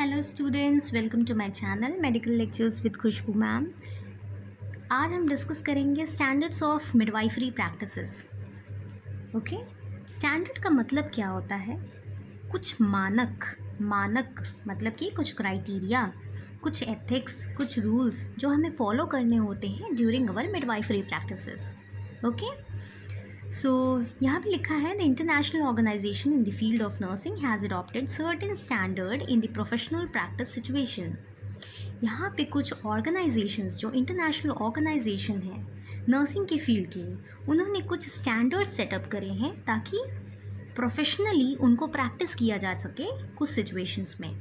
Hello students, welcome to my channel medical lectures with Khushboo ma'am. आज हम discuss करेंगे standards of midwifery practices. Okay, standard का मतलब क्या होता है? कुछ मानक मानक मतलब कि कुछ क्राइटेरिया, कुछ एथिक्स, कुछ रूल्स जो हमें फॉलो करने होते हैं during our midwifery practices. Okay, so यहाँ पे लिखा है the international organization in the field of nursing has adopted certain standard in the professional practice situation. यहाँ पे कुछ ऑर्गेनाइजेशंस जो इंटरनेशनल ऑर्गेनाइजेशन है नर्सिंग के फील्ड के, उन्होंने कुछ स्टैंडर्ड सेटअप करे हैं ताकि प्रोफेशनली उनको प्रैक्टिस किया जा सके कुछ सिचुएशंस में।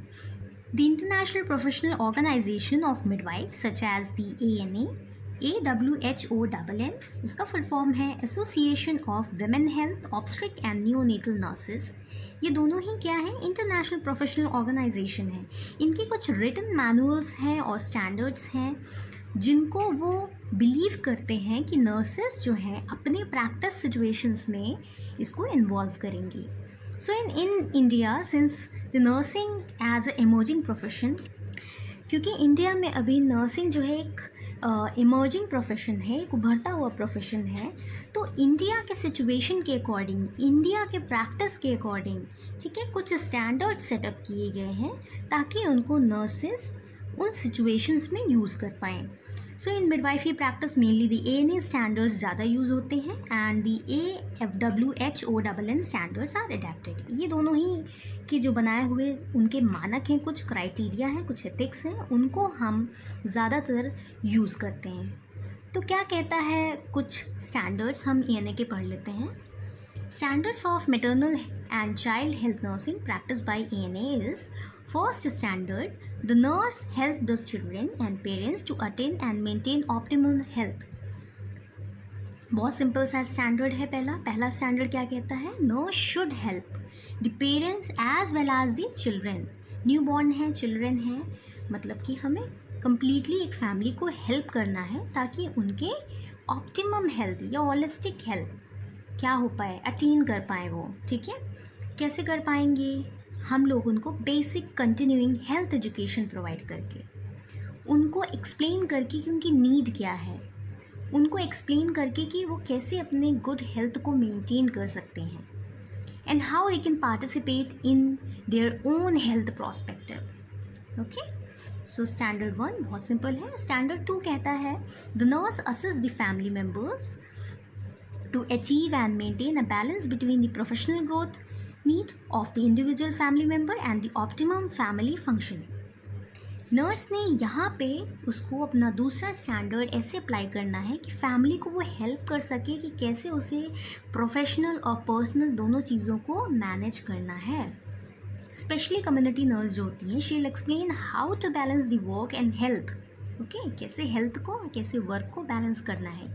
The international professional organization of midwife such as the AWHONN, इसका फुल फॉर्म है association of women health obstetric and neonatal nurses. ये दोनों ही क्या है? इंटरनेशनल प्रोफेशनल ऑर्गेनाइजेशन है। इनके कुछ रिटन मैनुअल्स हैं और स्टैंडर्ड्स हैं जिनको वो बिलीव करते हैं कि नर्सेस जो हैं अपने प्रैक्टिस सिचुएशंस में इसको इन्वॉल्व करेंगी। So in India, since the nursing as a emerging profession, क्योंकि इंडिया में अभी नर्सिंग जो है एक इमर्जिंग प्रोफेशन है, एक उभरता हुआ प्रोफेशन है, तो इंडिया के सिचुएशन के अकॉर्डिंग, इंडिया के प्रैक्टिस के अकॉर्डिंग, ठीक है, कुछ स्टैंडर्ड सेटअप किए गए हैं ताकि उनको नर्सेस उन सिचुएशंस में यूज़ कर पाएँ। So in midwifery practice mainly the ANA standards ज़्यादा यूज़ होते हैं and the AFWHONN standards are adapted. ये दोनों ही के जो बनाए हुए उनके मानक हैं, कुछ क्राइटेरिया हैं, कुछ एथिक्स हैं, उनको हम ज़्यादातर यूज़ करते हैं। तो क्या कहता है कुछ स्टैंडर्ड्स, हम ANA के पढ़ लेते हैं। Standards of maternal and child health nursing practiced by ANA is: first standard, the nurse help the children and parents to attain and maintain optimal health। बहुत सिंपल सा स्टैंडर्ड है। पहला स्टैंडर्ड क्या कहता है? Nurse should help the parents as well as the children. New born है, children है, मतलब कि हमें कम्प्लीटली एक फैमिली को हेल्प करना है ताकि उनके ऑप्टिमम हेल्थ या होलिस्टिक हेल्थ क्या हो पाए, अटेन कर पाए वो। ठीक है, कैसे कर पाएंगे? हम लोग उनको basic continuing health education provide करके, उनको एक्सप्लेन करके कि उनकी नीड क्या है, उनको एक्सप्लेन करके कि वो कैसे अपने गुड हेल्थ को मेंटेन कर सकते हैं and how they can participate in their own health prospective. Okay, so standard 1 बहुत सिंपल है। स्टैंडर्ड 2 कहता है the nurse assist the family members to achieve and maintain a balance between the professional growth need of the individual family member and the optimum family functioning। Nurse ने यहाँ पे उसको अपना दूसरा स्टैंडर्ड ऐसे अप्लाई करना है कि फैमिली को वो हेल्प कर सके कि कैसे उसे प्रोफेशनल और पर्सनल दोनों चीज़ों को मैनेज करना है। स्पेशली कम्युनिटी नर्स जो होती हैं, she will explain how to balance the work and health. Okay, कैसे हेल्थ को, कैसे वर्क को बैलेंस करना है।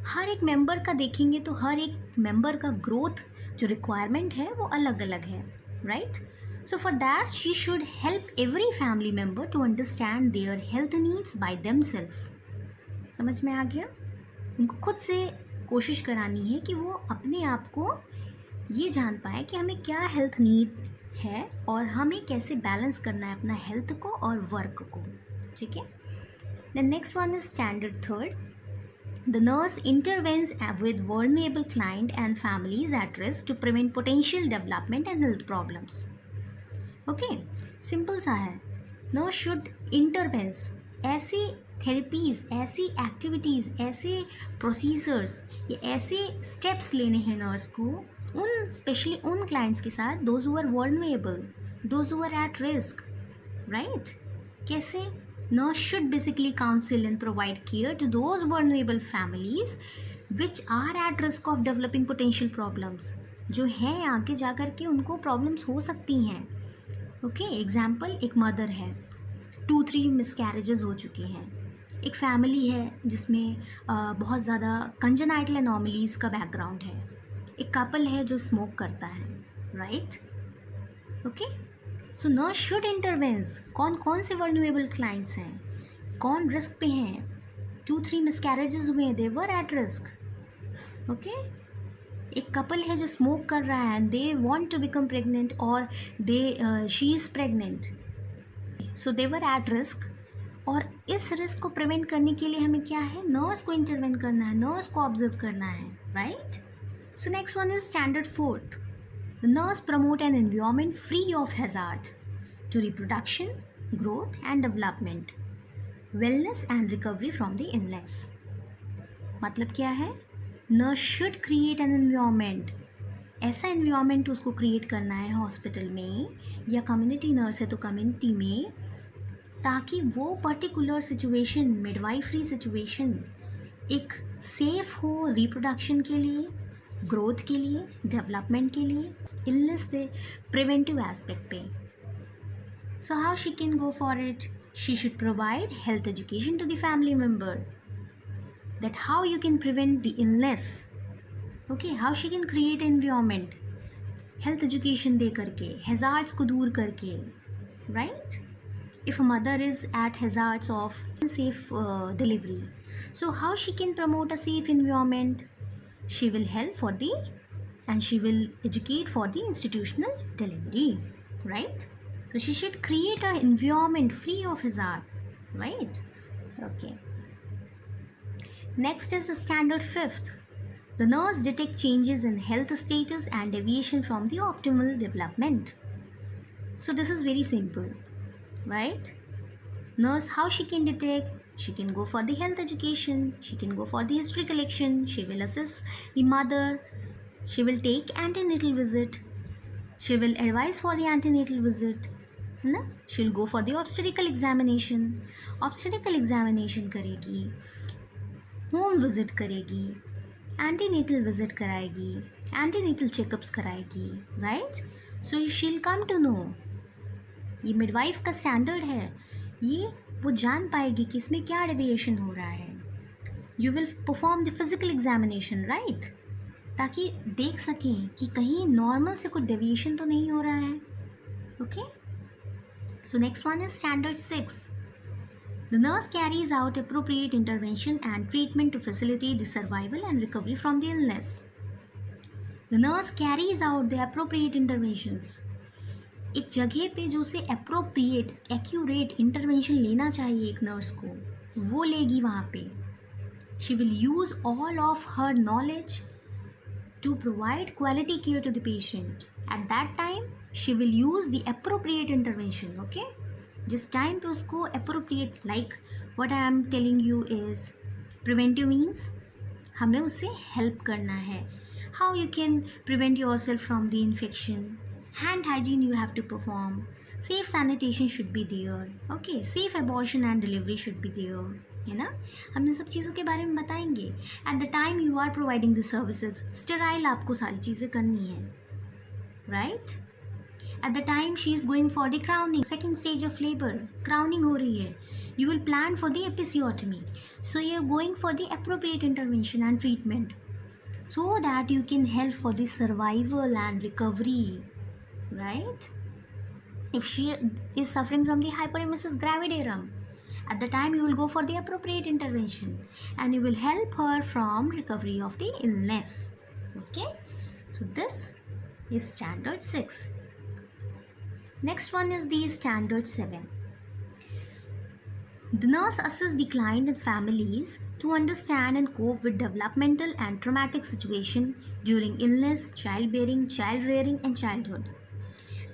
हर एक मेंबर का देखेंगे तो हर एक मेंबर का ग्रोथ जो रिक्वायरमेंट है वो अलग अलग है, right? So for that she should help every family member to understand their health needs by themself. समझ में आ गया? उनको खुद से कोशिश करानी है कि वो अपने आप को ये जान पाए कि हमें क्या हेल्थ नीड है और हमें कैसे बैलेंस करना है अपना हेल्थ को और वर्क को। ठीक है, the next one is standard 3rd, the nurse intervenes with vulnerable client and families at risk to prevent potential development and health problems। Okay, simple सा है। नर्स शुड इंटरवेंस, ऐसी थेरेपीज़, ऐसी एक्टिविटीज़, ऐसे प्रोसीजर्स या ऐसे स्टेप्स लेने हैं nurse को उन स्पेशली उन क्लाइंट्स के साथ, those who are vulnerable, those who are at risk, right? कैसे? Nurse should basically counsel and provide care to those vulnerable families which are at risk of developing potential problems। जो हैं आगे जा कर के उनको प्रॉब्लम्स हो सकती हैं। ओके, एग्जाम्पल, एक मदर है, 2-3 मिसकैरेजेस हो चुकी हैं। एक फैमिली है जिसमें बहुत ज़्यादा कंजेनाइटल एनोमलीज़ का बैकग्राउंड है। एक कपल है जो स्मोक करता है, right? Okay, so nurse should intervene. कौन कौन से वर्नरेबल क्लाइंट्स हैं, कौन रिस्क पे हैं? 2-3 मिसकैरेजेस हुए, they were at risk. Okay, एक कपल है जो स्मोक कर रहा है and they want to become pregnant और she is pregnant, so they were at risk, और इस रिस्क को प्रिवेंट करने के लिए हमें क्या है, नर्स को इंटरवेन करना है, नर्स को ऑब्जर्व करना है, right. So next one is standard fourth. The nurse promote an environment free of hazard to reproduction, growth and development, wellness and recovery from the illness. मतलब क्या है, nurse should create an environment, ऐसा environment उसको create करना है hospital में, या community nurse है तो कम्युनिटी में, ताकि वो पर्टिकुलर सिचुएशन, मिडवाइफरी सिचुएशन एक सेफ हो रिप्रोडक्शन के लिए, ग्रोथ के लिए, डेवलपमेंट के लिए, इलनेस से प्रिवेंटिव एस्पेक्ट पे. So how she can go for it, she should provide health education to the family member, that how you can prevent the illness. Okay, how she can create environment, health education दे करके, hazards को दूर करके, right. If a mother is at hazards of unsafe delivery, so how she can promote a safe environment, she will help for the, and she will educate for the institutional delivery, right. So she should create an environment free of hazard, right. Okay, next is the standard fifth. The nurse detect changes in health status and deviation from the optimal development. So this is very simple, right. Nurse, how she can detect, she can go for the health education, she can go for the history collection, she will assess the mother, she will take antenatal visit, she will advise for the antenatal visit, ना, she will go for the obstetrical examination, obstetrical examination करेगी, home visit करेगी, antenatal visit कराएगी, antenatal checkups कराएगी, right. So she'll come to know, ये midwife का standard है, ये वो जान पाएगी कि इसमें क्या डेविएशन हो रहा है. You will perform the physical examination, right, ताकि देख सकें कि कहीं नॉर्मल से कुछ डेविएशन तो नहीं हो रहा है. Okay, so next one is standard 6. The nurse carries out appropriate intervention and treatment to facilitate the survival and recovery from the illness. The nurse carries out the appropriate interventions, एक जगह पे जो से अप्रोप्रिएट एक्यूरेट इंटरवेंशन लेना चाहिए एक nurse को, वो लेगी वहाँ पे. She will use all of her knowledge to provide quality care to the patient. At that time she will use the appropriate intervention. Okay, जिस टाइम पे उसको appropriate, like what I am telling you is preventive means हमें उससे help करना है. How you can prevent yourself from the infection, hand hygiene you have to perform, safe sanitation should be there, okay, safe abortion and delivery should be there, है ना. हम इन सब चीज़ों के बारे में बताएंगे. At the time you are providing the services, sterile आपको सारी चीज़ें करनी है, right. At the time she is going for the crowning, second stage of labour, crowning हो रही है, you will plan for the episiotomy, so you are going for the appropriate intervention and treatment so that you can help for the survival and recovery, right. If she is suffering from the hyperemesis gravidarum, at the time you will go for the appropriate intervention and you will help her from recovery of the illness. Okay, so this is standard 6. Next one is the standard 7. The nurse assists the client and families to understand and cope with developmental and traumatic situation during illness, childbearing, child rearing and childhood.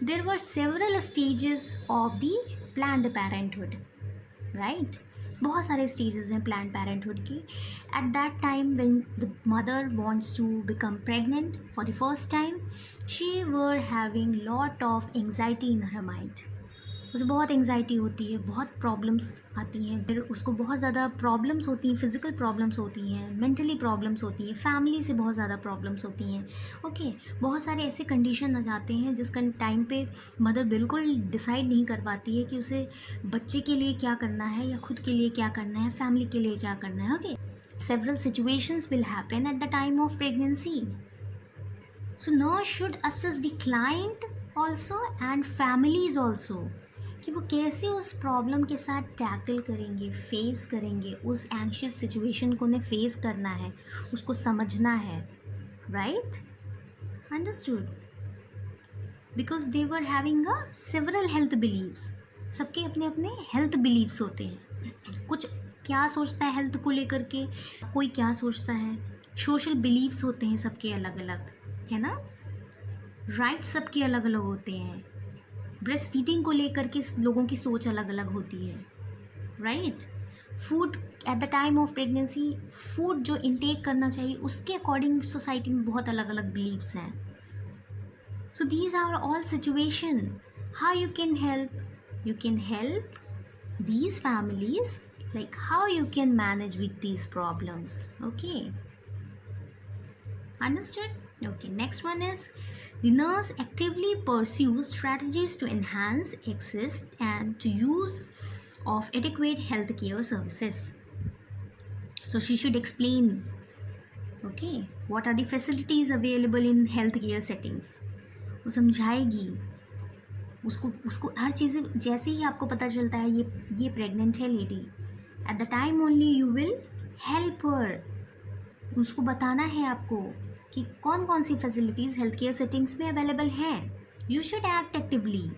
There were several stages of the planned parenthood, right. बहुत सारे stages हैं planned parenthood के. At that time when the mother wants to become pregnant for the first time, she were having lot of anxiety in her mind. उसे बहुत anxiety होती है, बहुत problems आती हैं, फिर उसको बहुत ज़्यादा प्रॉब्लम्स होती हैं, फिज़िकल प्रॉब्लम्स होती हैं, मेंटली प्रॉब्लम्स होती हैं, फैमिली से बहुत ज़्यादा प्रॉब्लम्स होती हैं. ओके, बहुत सारे ऐसे कंडीशन आ जाते हैं जिसका टाइम पे मदर बिल्कुल डिसाइड नहीं कर पाती है कि उसे बच्चे के लिए क्या करना है या खुद के लिए क्या करना है, फैमिली के लिए क्या करना है. Okay, several situations will happen at the time of pregnancy. So nurse should assist the client also and families also, कि वो कैसे उस प्रॉब्लम के साथ टैकल करेंगे, फेस करेंगे, उस एंशियस सिचुएशन को उन्हें फेस करना है, उसको समझना है, right. Understood. Because they were having a several health beliefs. सबके अपने अपने हेल्थ बिलीव्स होते हैं। कुछ क्या सोचता है हेल्थ को लेकर के, कोई क्या सोचता है, सोशल बिलीव्स होते हैं सबके अलग अलग, है ना। राइट्स सबके अलग अलग होते हैं। ब्रेस्ट फीडिंग को लेकर के लोगों की सोच अलग अलग होती है, right. Food at the time of pregnancy, food जो इंटेक करना चाहिए उसके अकॉर्डिंग सोसाइटी में बहुत अलग अलग बिलीव्स हैं। So these are all situation how you can help these families, like how you can manage with these problems. Okay, understood? Okay, next one is the nurse actively pursues strategies to enhance access and to use of adequate healthcare services. So she should explain, okay, what are the facilities available in healthcare settings. वो समझाएगी उसको हर चीज़। जैसे ही आपको पता चलता है ये pregnant है lady, eight the time only you will help हर। उसको बताना है आपको कि कौन कौन सी फैसिलिटीज़ हेल्थ केयर सेटिंग्स में अवेलेबल हैं। You should act actively.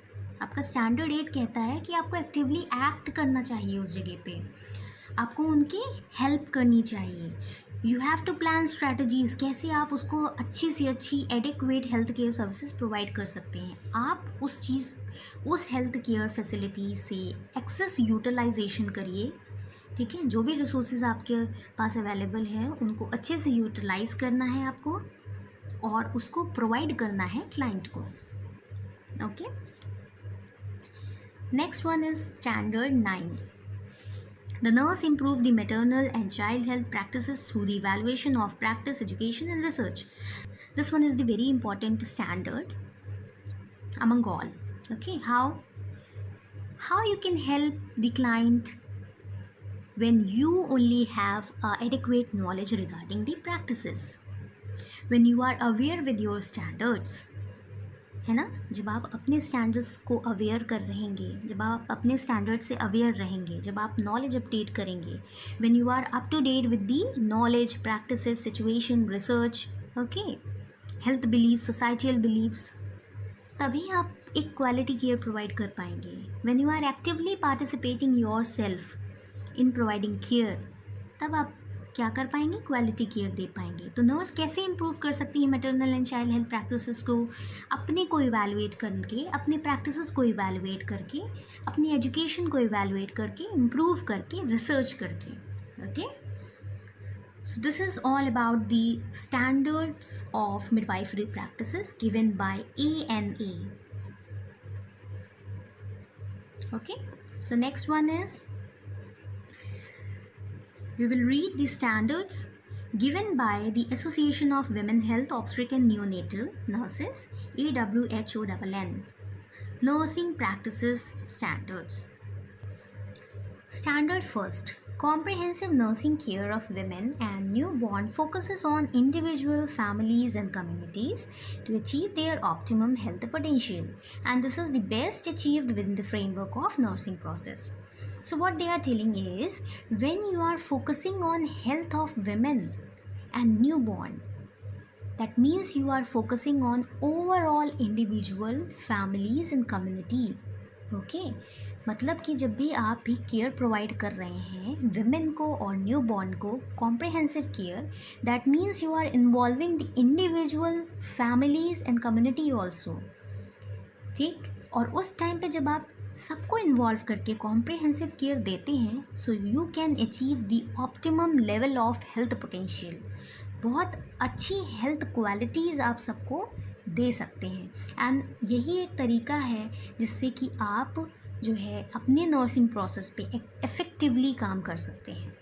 आपका स्टैंडर्ड 8 कहता है कि आपको एक्टिवली एक्ट करना चाहिए उस जगह पे, आपको उनकी हेल्प करनी चाहिए। You have to plan strategies, कैसे आप उसको अच्छी से अच्छी adequate health care services provide कर सकते हैं। आप उस हेल्थ केयर फैसिलिटी से एक्सेस यूटिलाइजेशन करिए, ठीक है। जो भी रिसोर्सेज आपके पास अवेलेबल है उनको अच्छे से यूटिलाइज करना है आपको, और उसको प्रोवाइड करना है क्लाइंट को। Okay, next one is standard 9. The nurse improved the maternal and child health practices through the evaluation of practice, education and research. This one is the very important standard among all. Okay, how you can help the client when you only have adequate knowledge regarding the practices, when you are aware with your standards, है ना। जब आप अपने standards को aware कर रहेंगे, जब आप अपने स्टैंडर्ड से अवेयर रहेंगे, जब आप नॉलेज अपडेट करेंगे, when you are up to date with the knowledge, practices, situation, research, okay, health beliefs, societal beliefs, तभी आप एक क्वालिटी केयर प्रोवाइड कर पाएंगे। When you are actively participating yourself in providing care, तब आप क्या कर पाएंगे, क्वालिटी केयर दे पाएंगे। तो नर्स कैसे इंप्रूव कर सकती है maternal and child health practices को, अपने को इवैल्यूएट करके, अपने प्रैक्टिसेस को इवैल्यूएट करके, अपनी एजुकेशन को इवैल्यूएट करके, इम्प्रूव करके, रिसर्च करके। Okay, so this is all about the standards of midwifery practices given by ANA. Okay, so next one is we will read the standards given by the Association of Women Health, Obstetric and Neonatal Nurses, AWHONN. Nursing Practices Standards. Standard first. Comprehensive nursing care of women and newborn focuses on individual families and communities to achieve their optimum health potential, and this is the best achieved within the framework of nursing process. So what they are telling is, when you are focusing on health of women and newborn, that means you are focusing on overall individual families and community. Okay, मतलब कि जब भी आप भी care provide कर रहे हैं women को और न्यूबॉर्न को, comprehensive care, that means you are involving the individual families and community also, ठीक। और उस टाइम पे जब आप सबको इन्वॉल्व करके कॉम्प्रिहेंसिव केयर देते हैं, so you can achieve the optimum level of health potential. बहुत अच्छी हेल्थ क्वालिटीज़ आप सबको दे सकते हैं, एंड यही एक तरीका है जिससे कि आप जो है अपने नर्सिंग प्रोसेस पे इफेक्टिवली काम कर सकते हैं।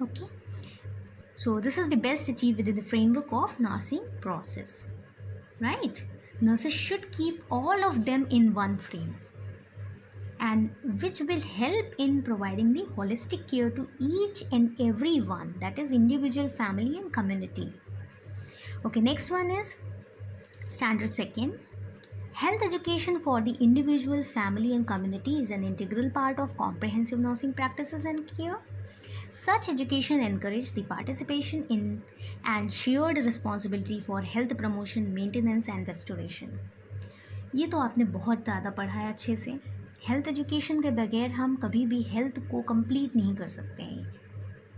Okay, so this is the best achieve with the framework of nursing process, right. Nurses should keep all of them in one frame, and which will help in providing the holistic care to each and every one, that is individual, family and community. Okay, next one is standard second. Health education for the individual, family and community is an integral part of comprehensive nursing practices and care. Such education encourages the participation in and shared responsibility for health promotion, maintenance and restoration. ये तो आपने बहुत ज़्यादा पढ़ा है अच्छे से। Health education के बगैर हम कभी भी हेल्थ को कंप्लीट नहीं कर सकते हैं,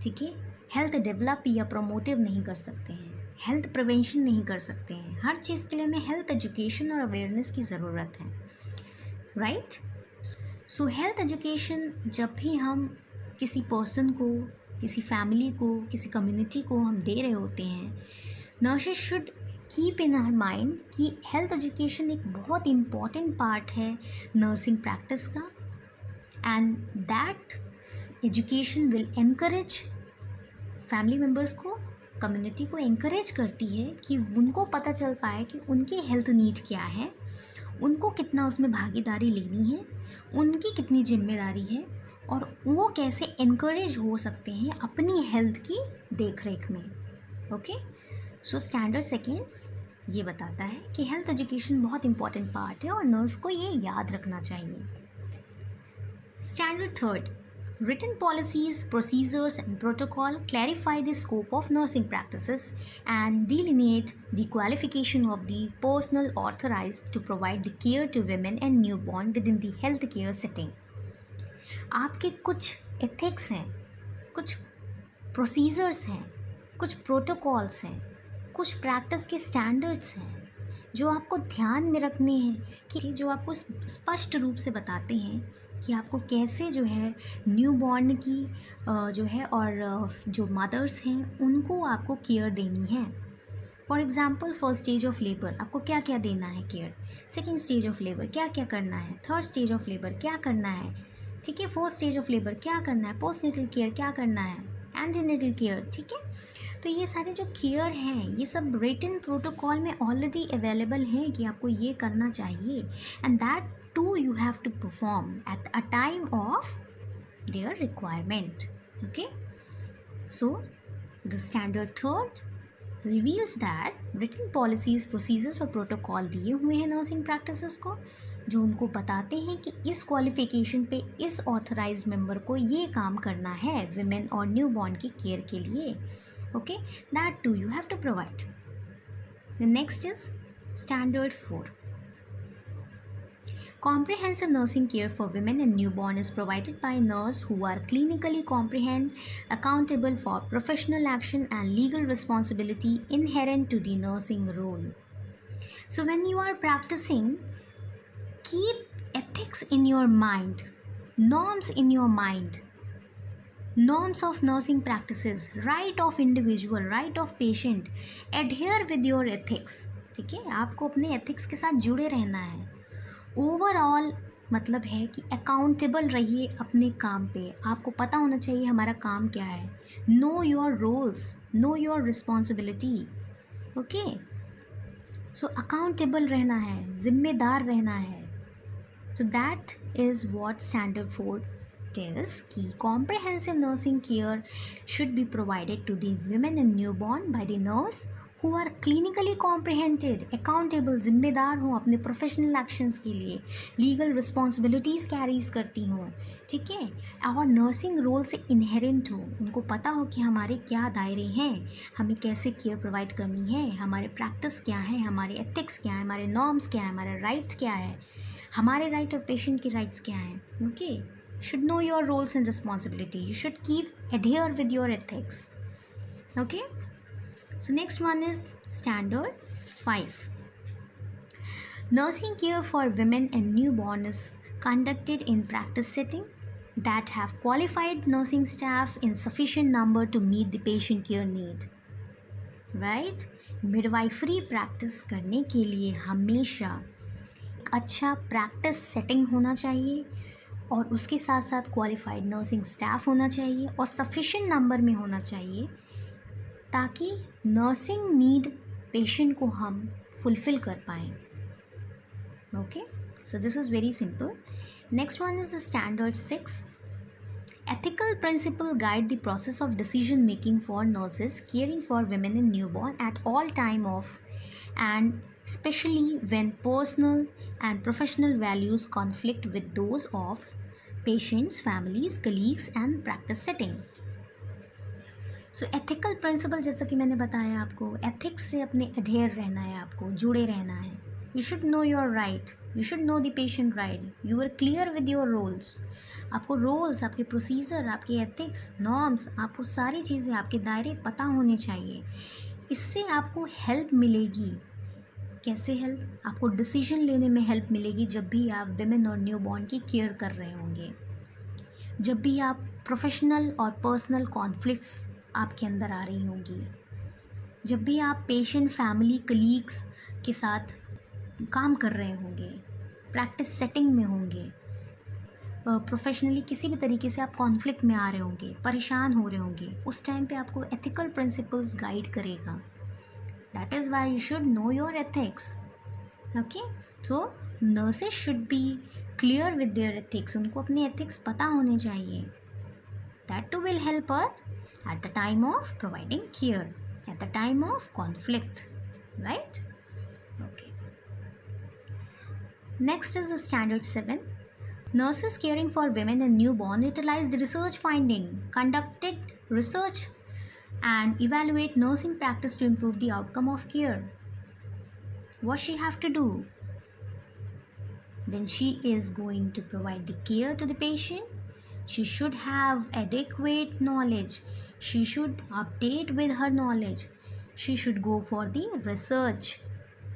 ठीक है। हेल्थ डेवलप या प्रमोटिव नहीं कर सकते हैं, हेल्थ प्रिवेंशन नहीं कर सकते हैं। हर चीज़ के लिए हमें हेल्थ एजुकेशन और अवेयरनेस की ज़रूरत है, राइट। सो हेल्थ एजुकेशन जब भी हम किसी पर्सन को, किसी फैमिली को, किसी कम्युनिटी को हम दे रहे होते हैं, nurses should keep in our mind कि हेल्थ एजुकेशन एक बहुत इम्पॉर्टेंट पार्ट है नर्सिंग प्रैक्टिस का, and that education will encourage family members को, कम्युनिटी को एनकरेज करती है कि उनको पता चल पाए कि उनकी हेल्थ नीड क्या है, उनको कितना उसमें भागीदारी लेनी है, उनकी कितनी जिम्मेदारी है, और वो कैसे एनकरेज हो सकते हैं अपनी हेल्थ की देखरेख में। ओके, सो स्टैंडर्ड सेकेंड ये बताता है कि हेल्थ एजुकेशन बहुत इंपॉर्टेंट पार्ट है और नर्स को ये याद रखना चाहिए। Standard third, written policies, procedures and protocol clarify the scope of nursing practices and delineate the qualification of the personnel authorized to provide the care to women and newborn within the healthcare setting. आपके कुछ ethics हैं, कुछ procedures हैं, कुछ protocols हैं, कुछ practice के standards हैं जो आपको ध्यान में रखने हैं, कि जो आपको स्पष्ट रूप से बताते हैं कि आपको कैसे जो है न्यू बॉर्न की जो है और जो मदर्स हैं उनको आपको केयर देनी है। For example first stage of labour आपको क्या क्या देना है care, second stage of labour क्या क्या करना है, थर्ड स्टेज ऑफ लेबर क्या करना है, ठीक है, फोर्थ स्टेज ऑफ लेबर क्या करना है, पोस्ट नेटल केयर क्या करना है, एंटीनेटल केयर, ठीक है। तो ये सारे जो केयर हैं ये सब रिटन प्रोटोकॉल में ऑलरेडी अवेलेबल हैं कि आपको ये करना चाहिए, and that too you have to perform at a time of their requirement. Okay, so the standard third reveals that written policies, procedures और प्रोटोकॉल दिए हुए हैं नर्सिंग प्रैक्टिसेस को, जो उनको बताते हैं कि इस क्वालिफिकेशन पे इस ऑथराइज मेंबर को ये काम करना है विमेन और न्यू बॉर्न की केयर के लिए। Okay, that too you have to provide. The next is standard 4. Comprehensive nursing care for women and newborn is provided by nurse who are clinically competent, accountable for professional action and legal responsibility inherent to the nursing role. So when you are practicing, keep ethics in your mind, norms in your mind, norms of nursing practices, right of individual, right of patient, adhere with your ethics, ठीक है। आपको अपने ethics के साथ जुड़े रहना है। Overall मतलब है कि अकाउंटेबल रहिए अपने काम पे, आपको पता होना चाहिए हमारा काम क्या है। Know your roles, know your responsibility. Okay, so accountable रहना है, जिम्मेदार रहना है। So that is what standard 4 tells कि comprehensive nursing care should be provided to the women and newborn by the nurse who are clinically comprehended, accountable, जिम्मेदार हों अपने professional actions के लिए, लीगल रिस्पॉन्सिबिलिटीज़ कैरीज करती हों, ठीक है, और नर्सिंग रोल से इनहेरेंट हो, उनको पता हो कि हमारे क्या दायरे हैं, हमें कैसे केयर प्रोवाइड करनी है, हमारे प्रैक्टिस क्या है, हमारे एथिक्स क्या है, हमारे नॉर्म्स क्या है, हमारा राइट क्या है, हमारे राइट और पेशेंट के राइट्स क्या हैं। Okay, should know your roles and responsibility, you should adhere with your ethics. Okay, so next one is standard 5. Nursing care for women and newborn is conducted in practice setting that have qualified nursing staff in sufficient number to meet the patient care need. Right, midwifery practice करने के लिए हमेशा एक अच्छा practice setting होना चाहिए और उसके साथ साथ क्वालिफाइड नर्सिंग स्टाफ होना चाहिए और सफिशिएंट नंबर में होना चाहिए, ताकि नर्सिंग नीड पेशेंट को हम फुलफ़िल कर पाएँ। Okay, so this is very simple. Next one is standard 6. Ethical principle guide the process of decision making for nurses caring for women and newborn at all time of, and especially when personal and professional values conflict with those of patients, families, colleagues and practice setting. So ethical principle, जैसा कि मैंने बताया आपको, ethics से अपने adhere रहना है, आपको जुड़े रहना है, You should know your right. You should know the patient right. You are clear with your roles. आपको रोल्स, आपके प्रोसीजर, आपके एथिक्स, नॉर्म्स, आपको सारी चीज़ें, आपके दायरे पता होने चाहिए. इससे आपको हेल्प मिलेगी. कैसे हेल्प? आपको डिसीजन लेने में हेल्प मिलेगी जब भी आप विमेन और न्यूबॉर्न की केयर कर रहे होंगे. जब भी आप प्रोफेशनल और पर्सनल कॉन्फ्लिक्ट्स आपके अंदर आ रही होंगी. जब भी आप पेशेंट, फैमिली, कलीग्स के साथ काम कर रहे होंगे, प्रैक्टिस सेटिंग में होंगे, प्रोफेशनली किसी भी तरीके से आप कॉन्फ्लिक्ट में आ रहे होंगे, परेशान हो रहे होंगे, उस टाइम पे आपको एथिकल प्रिंसिपल्स गाइड करेगा. That is why you should know your ethics. Okay, तो nurses should be clear with their ethics. उनको अपने एथिक्स पता होने चाहिए. That too will help her at the time of providing care, at the time of conflict, right? Okay. Next is the standard 7. Nurses caring for women and newborn utilize the research finding, conducted research and evaluate nursing practice to improve the outcome of care. What she have to do? When she is going to provide the care to the patient, she should have adequate knowledge. She should update with her knowledge. She should go for the research.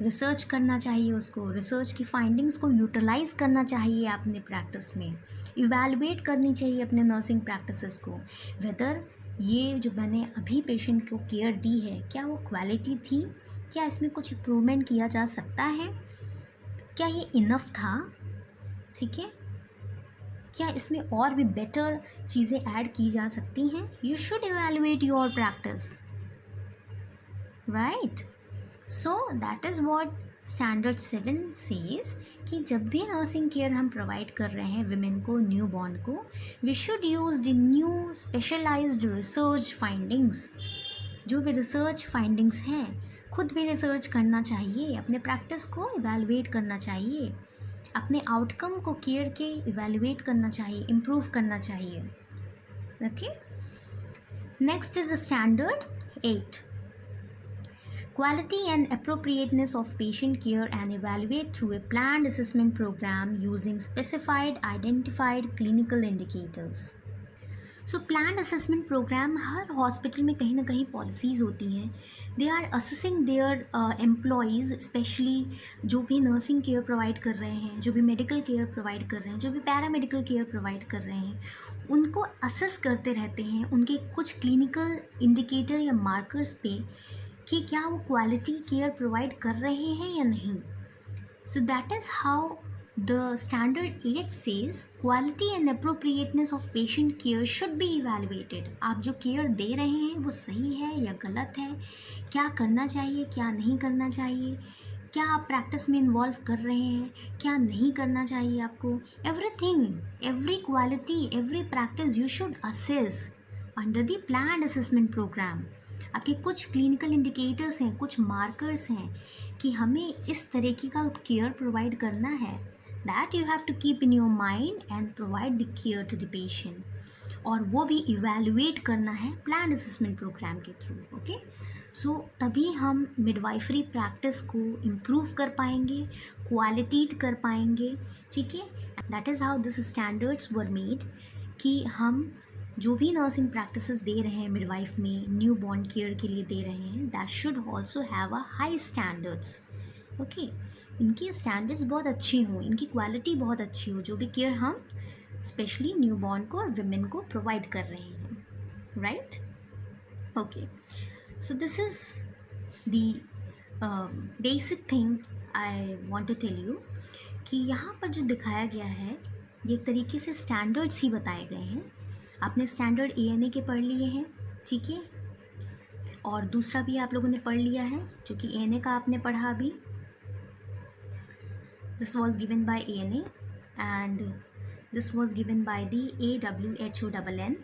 Research करना चाहिए उसको, research की findings को utilise करना चाहिए अपने practice में, evaluate करनी चाहिए अपने नर्सिंग प्रैक्टिसेस को. वेदर ये जो मैंने अभी पेशेंट को केयर दी है, क्या वो क्वालिटी थी, क्या इसमें कुछ इम्प्रूवमेंट किया जा सकता है, क्या ये इनफ था, ठीक है, क्या इसमें और भी बेटर चीज़ें ऐड की जा सकती हैं. You should evaluate your practice, right? So that is what standard 7 says कि जब भी नर्सिंग केयर हम प्रोवाइड कर रहे हैं विमेन को, न्यू बॉर्न को, we should use the new specialized research findings. जो भी रिसर्च फाइंडिंग्स हैं, खुद भी रिसर्च करना चाहिए, अपने प्रैक्टिस को इवैल्यूएट करना चाहिए, अपने आउटकम को केयर के इवैल्यूएट करना चाहिए, इम्प्रूव करना चाहिए. Okay. Next is standard 8. Quality and appropriateness of patient care and evaluate through a planned assessment program using specified identified clinical indicators. So planned assessment program, हर हॉस्पिटल में कहीं ना कहीं पॉलिसीज़ होती हैं. They are assessing their employees, specially जो भी nursing care provide कर रहे हैं, जो भी मेडिकल केयर प्रोवाइड कर रहे हैं, जो भी पैरामेडिकल केयर प्रोवाइड कर रहे हैं, उनको असेस करते रहते हैं उनके कुछ क्लिनिकल इंडिकेटर या मार्कर्स पे कि क्या वो क्वालिटी केयर प्रोवाइड कर रहे हैं या नहीं. सो that is how the standard 8 says quality and appropriateness of patient care should be evaluated. आप जो केयर दे रहे हैं वो सही है या गलत है, क्या करना चाहिए, क्या नहीं करना चाहिए, क्या आप प्रैक्टिस में इन्वॉल्व कर रहे हैं, क्या नहीं करना चाहिए आपको. Everything, every quality, every practice you should assess under the planned assessment program. आपके कुछ क्लिनिकल इंडिकेटर्स हैं, कुछ मार्कर्स हैं कि हमें इस तरीके का केयर प्रोवाइड करना है. That you have to keep in your mind and provide the care to the patient. और वो भी इवैल्यूएट करना है प्लान असेसमेंट प्रोग्राम के थ्रू. ओके, सो तभी हम मिडवाइफरी प्रैक्टिस को इम्प्रूव कर पाएंगे, क्वालिटी कर पाएंगे. ठीक है, that is how this standards were made कि हम जो भी नर्सिंग प्रैक्टिसेस दे रहे हैं मिडवाइफ में, न्यू बॉर्न केयर के लिए दे रहे हैं, that should also have a high standards. Okay, इनकी स्टैंडर्ड्स बहुत अच्छी हों, इनकी क्वालिटी बहुत अच्छी हो, जो भी केयर हम स्पेशली न्यू बॉर्न को और विमेन को प्रोवाइड कर रहे हैं. Right? Okay, so this is the basic thing I want to tell you कि यहाँ पर जो दिखाया गया है ये एक तरीके से स्टैंडर्ड्स ही बताए गए हैं. आपने स्टैंडर्ड ANA के पढ़ लिए हैं, ठीक है, और दूसरा भी आप लोगों ने पढ़ लिया है जो कि ANA का आपने पढ़ा अभी. This was given by ANA and this was given by the AWHONN.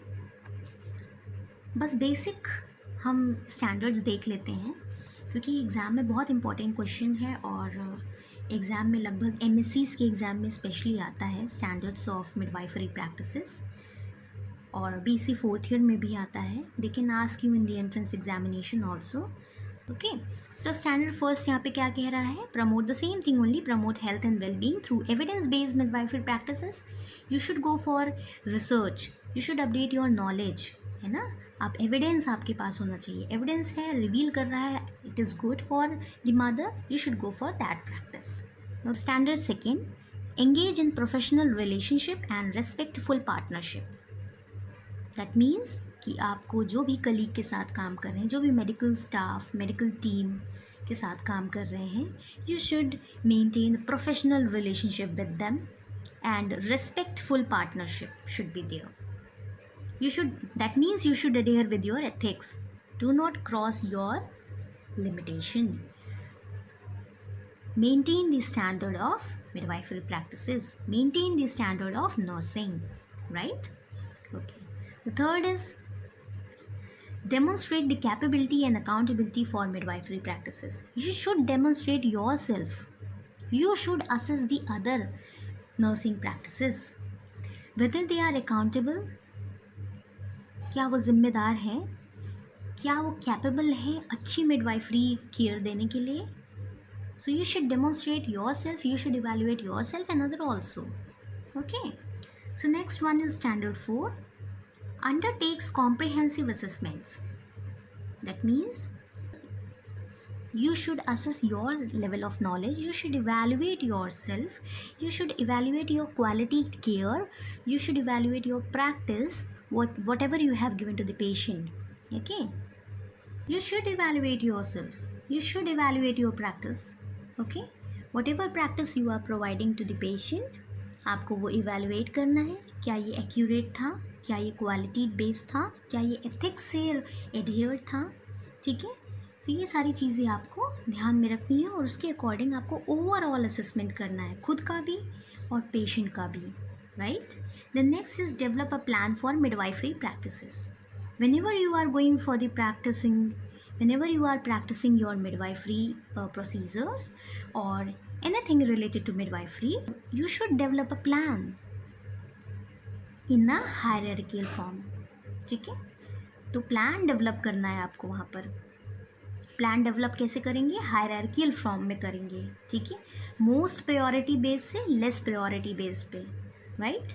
बस बेसिक हम स्टैंडर्ड्स देख लेते हैं क्योंकि एग्ज़ाम में बहुत इंपॉर्टेंट क्वेश्चन है और एग्ज़ाम में लगभग MSCs के एग्ज़ाम में स्पेशली आता है स्टैंडर्ड्स ऑफ मिडवाइफरी प्रैक्टिसेस, और BC 4th ईयर में भी आता है. They can ask you in the entrance examination also. Okay, so standard first यहाँ पे क्या कह रहा है, promote the same thing only, promote health and wellbeing through evidence based midwifery practices. You should go for research, you should update your knowledge, है ना. आप evidence आपके पास होना चाहिए, एविडेंस है, रिवील कर रहा है, it is good for the mother, you should go for that practice. Standard second, engage in professional relationship and respectful partnership. That means कि आपको जो भी कलीग के साथ काम कर रहे हैं, जो भी मेडिकल स्टाफ, मेडिकल टीम के साथ काम कर रहे हैं, you should maintain professional relationship with them and respectful partnership should be there. You should, that means you should adhere with your ethics. Do not cross your limitation. Maintain the standard of midwifery practices. Maintain the standard of nursing, right? Okay. The third is demonstrate the capability and accountability for midwifery practices. You should demonstrate yourself. You should assess the other nursing practices, whether they are accountable, क्या वो जिम्मेदार हैं, क्या वो capable है अच्छी midwifery care देने के लिए. So you should demonstrate your self, you should evaluate your self and other also. Okay, so next one is standard 4, undertakes comprehensive assessments. That means you should assess your level of knowledge, you should evaluate yourself, you should evaluate your quality care, you should evaluate your practice, whatever you have given to the patient. Okay, you should evaluate yourself, you should evaluate your practice. Okay, whatever practice you are providing to the patient, आपको वो evaluate करना है, क्या ये accurate था, क्या ये quality based था, क्या ये ethics से adhere था. ठीक है, तो ये सारी चीज़ें आपको ध्यान में रखनी है और उसके अकॉर्डिंग आपको ओवरऑल असेसमेंट करना है, खुद का भी और पेशेंट का भी, right. The next is develop a plan for midwifery practices. whenever you are going for the practicing, whenever you are practicing your midwifery procedures or anything related to midwifery, you should develop a plan in a hierarchical form. ठीक है, तो plan develop करना है आपको. वहाँ पर plan develop कैसे करेंगे, हायरार्कियल फॉर्म में करेंगे. ठीक है, मोस्ट प्रायोरिटी बेस से लेस प्रायोरिटी बेस पे, right.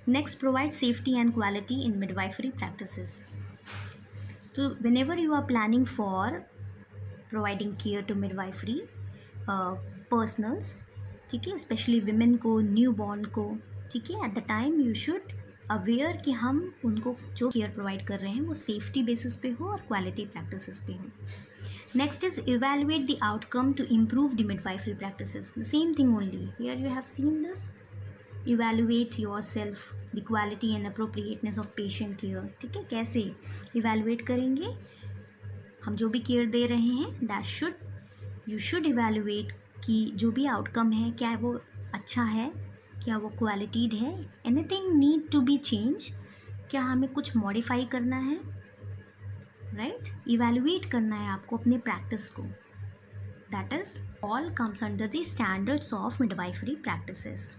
Next, provide safety and quality in midwifery practices. तो whenever you are planning for providing care to midwifery personnels, ठीक है, स्पेशली विमेन को, न्यू बॉर्न को, ठीक है, at the time you should aware कि हम उनको जो केयर प्रोवाइड कर रहे हैं वो सेफ्टी बेसिस पे हो और क्वालिटी प्रैक्टिसेस पे हो. Next is evaluate the outcome to improve the midwifery practices. The same thing only here you have seen this. Evaluate yourself, the quality and appropriateness of patient care. ठीक है, कैसे evaluate करेंगे, हम जो भी care दे रहे हैं, that you should evaluate कि जो भी आउटकम है क्या वो अच्छा है, क्या वो क्वालिटीड है, anything need to be change, क्या हमें कुछ मॉडिफाई करना है, राइट. इवैल्यूएट करना है आपको अपने प्रैक्टिस को. That is all comes under the standards of midwifery practices.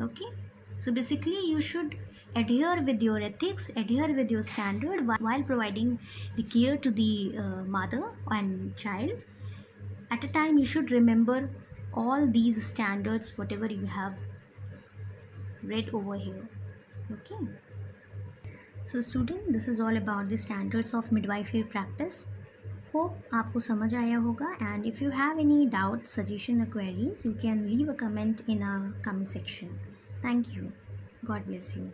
Okay, so basically you should adhere with your ethics, adhere with your standard while providing the care to the mother and child. At a time, you should remember all these standards, whatever you have read over here. Okay. So student, this is all about the standards of midwifery practice. Hope आपको समझ आया होगा, and if you have any doubts, suggestion or queries, you can leave a comment in our comment section. Thank you. God bless you.